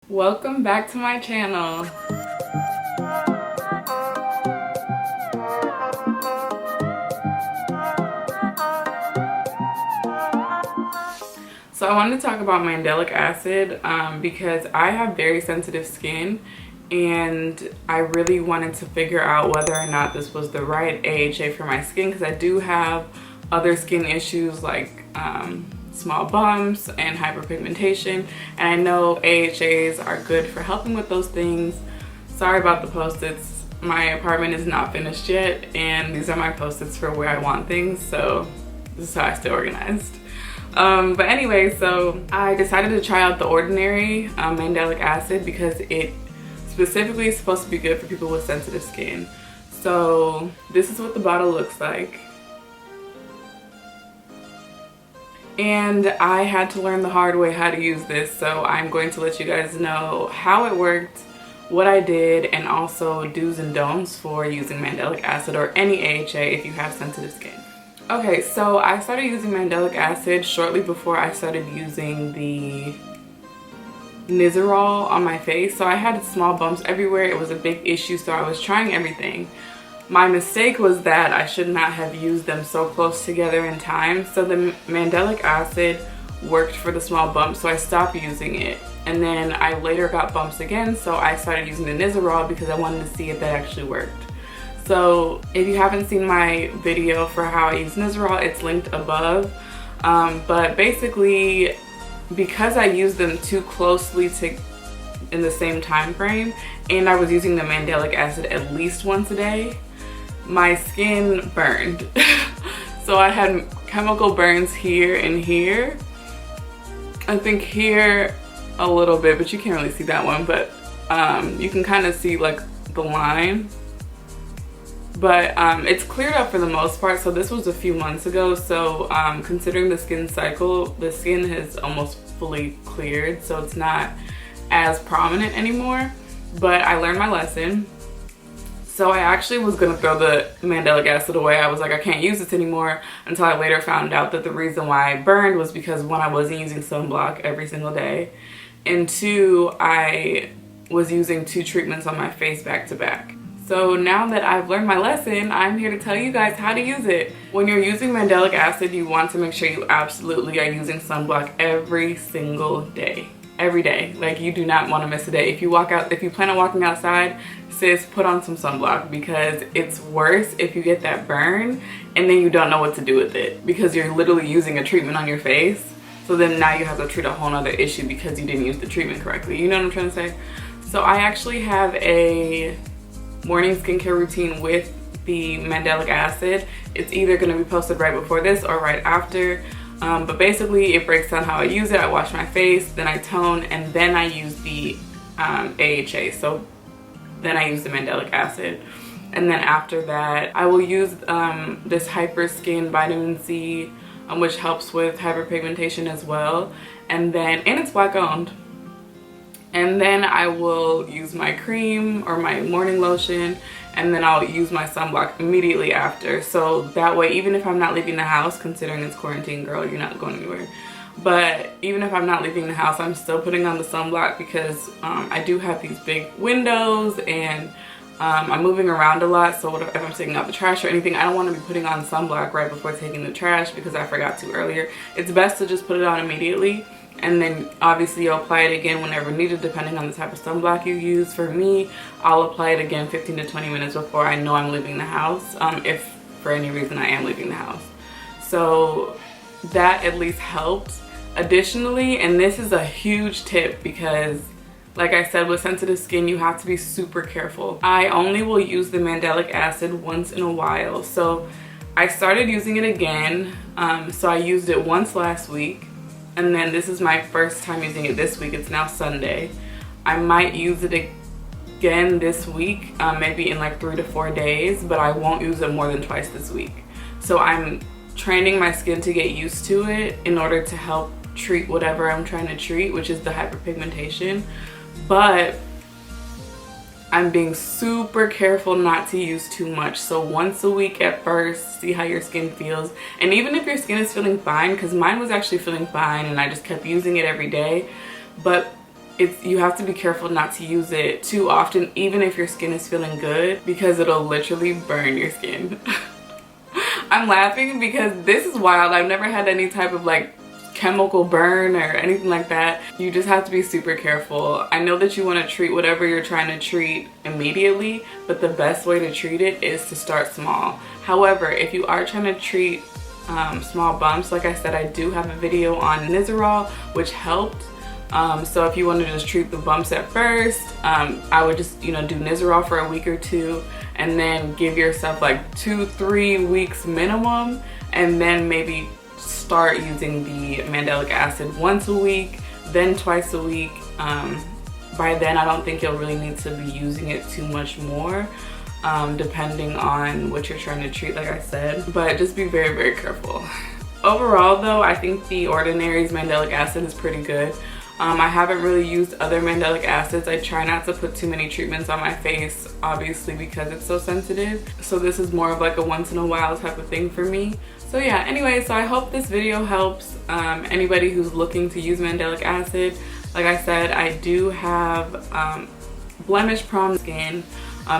Welcome back to my channel. So I wanted to talk about mandelic acid because I have very sensitive skin and I really wanted to figure out whether or not this was the right AHA for my skin, because I do have other skin issues like small bumps and hyperpigmentation, and I know AHAs are good for helping with those things. Sorry about the post-its. My apartment is not finished yet and these are my post-its for where I want things, so this is how I stay organized. But anyway, so I decided to try out the Ordinary Mandelic acid because it specifically is supposed to be good for people with sensitive skin. So this is what the bottle looks like. And I had to learn the hard way how to use this, so I'm going to let you guys know how it worked, what I did, and also do's and don'ts for using mandelic acid or any AHA if you have sensitive skin. Okay, so I started using mandelic acid shortly before I started using the Nizoral on my face. So I had small bumps everywhere. It was a big issue, so I was trying everything. My mistake was that I should not have used them so close together in time. So the mandelic acid worked for the small bumps, so I stopped using it. And then I later got bumps again, so I started using the Nizoral because I wanted to see if that actually worked. So if you haven't seen my video for how I use Nizoral, it's linked above. But basically, because I used them too closely in the same time frame, and I was using the mandelic acid at least once a day, my skin burned. So I had chemical burns here and here. I think here a little bit, but you can't really see that one, but you can kind of see like the line. But it's cleared up for the most part. So this was a few months ago, so considering the skin cycle, the skin has almost fully cleared, so it's not as prominent anymore. But I learned my lesson. So I actually was gonna throw the mandelic acid away. I was like, I can't use this anymore, until I later found out that the reason why I burned was because one, I wasn't using sunblock every single day, and two, I was using 2 treatments on my face back to back. So now that I've learned my lesson, I'm here to tell you guys how to use it. When you're using mandelic acid, you want to make sure you absolutely are using sunblock every single day. Every day. Like, you do not want to miss a day. If you plan on walking outside, sis, put on some sunblock, because it's worse if you get that burn and then you don't know what to do with it, because you're literally using a treatment on your face. So then now you have to treat a whole nother issue because you didn't use the treatment correctly. You know what I'm trying to say? So I actually have a morning skincare routine with the mandelic acid. It's either going to be posted right before this or right after. But basically it breaks down how I use it. I wash my face, then I tone, and then I use the AHA. So then I use the mandelic acid. And then after that, I will use this Hyper Skin Vitamin C, which helps with hyperpigmentation as well. And it's black owned. And then I will use my cream or my morning lotion, and then I'll use my sunblock immediately after. So that way, even if I'm not leaving the house, considering it's quarantine, girl, you're not going anywhere. But even if I'm not leaving the house, I'm still putting on the sunblock, because I do have these big windows and I'm moving around a lot. So if I'm taking out the trash or anything, I don't want to be putting on sunblock right before taking the trash because I forgot to earlier. It's best to just put it on immediately. And then obviously you'll apply it again whenever needed, depending on the type of sunblock you use. For me, I'll apply it again 15 to 20 minutes before I know I'm leaving the house, if for any reason I am leaving the house. So that at least helps. Additionally, and this is a huge tip, because like I said, with sensitive skin, you have to be super careful. I only will use the mandelic acid once in a while. So I started using it again. So I used it once last week. And then this is my first time using it this week. It's now Sunday. I might use it again this week, maybe in like 3 to 4 days, but I won't use it more than twice this week. So I'm training my skin to get used to it in order to help treat whatever I'm trying to treat, which is the hyperpigmentation. But I'm being super careful not to use too much. So once a week at first, see how your skin feels. And even if your skin is feeling fine, because mine was actually feeling fine and I just kept using it every day, but you have to be careful not to use it too often, even if your skin is feeling good, because it'll literally burn your skin. I'm laughing because this is wild. I've never had any type of like chemical burn or anything like that. You just have to be super careful. I know that you want to treat whatever you're trying to treat immediately, but the best way to treat it is to start small. However, if you are trying to treat small bumps, like I said, I do have a video on Nizoral, which helped. So if you want to just treat the bumps at first, I would just, you know, do Nizoral for a week or two, and then give yourself like 2-3 weeks minimum, and then maybe start using the mandelic acid once a week, then twice a week. By then I don't think you'll really need to be using it too much more, depending on what you're trying to treat, like I said, but just be very, very careful. Overall though, I think the Ordinary's mandelic acid is pretty good. I haven't really used other mandelic acids. I try not to put too many treatments on my face, obviously, because it's so sensitive. So this is more of like a once in a while type of thing for me. So yeah, anyway, so I hope this video helps anybody who's looking to use mandelic acid. Like I said, I do have blemish prone skin,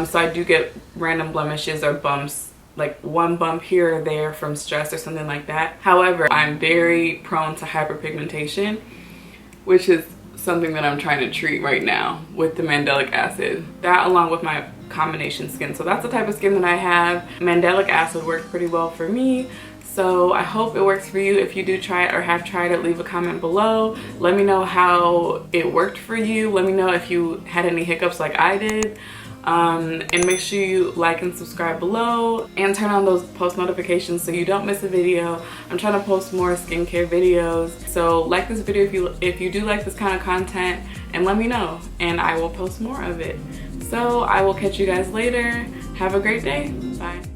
so I do get random blemishes or bumps, like one bump here or there from stress or something like that. However, I'm very prone to hyperpigmentation, which is something that I'm trying to treat right now with the mandelic acid. That along with my combination skin. So that's the type of skin that I have. Mandelic acid works pretty well for me. So I hope it works for you. If you do try it or have tried it, leave a comment below. Let me know how it worked for you. Let me know if you had any hiccups like I did. And make sure you like and subscribe below and turn on those post notifications so you don't miss a video. I'm trying to post more skincare videos, so like this video if you do like this kind of content, and let me know and I will post more of it. So I will catch you guys later. Have a great day. Bye.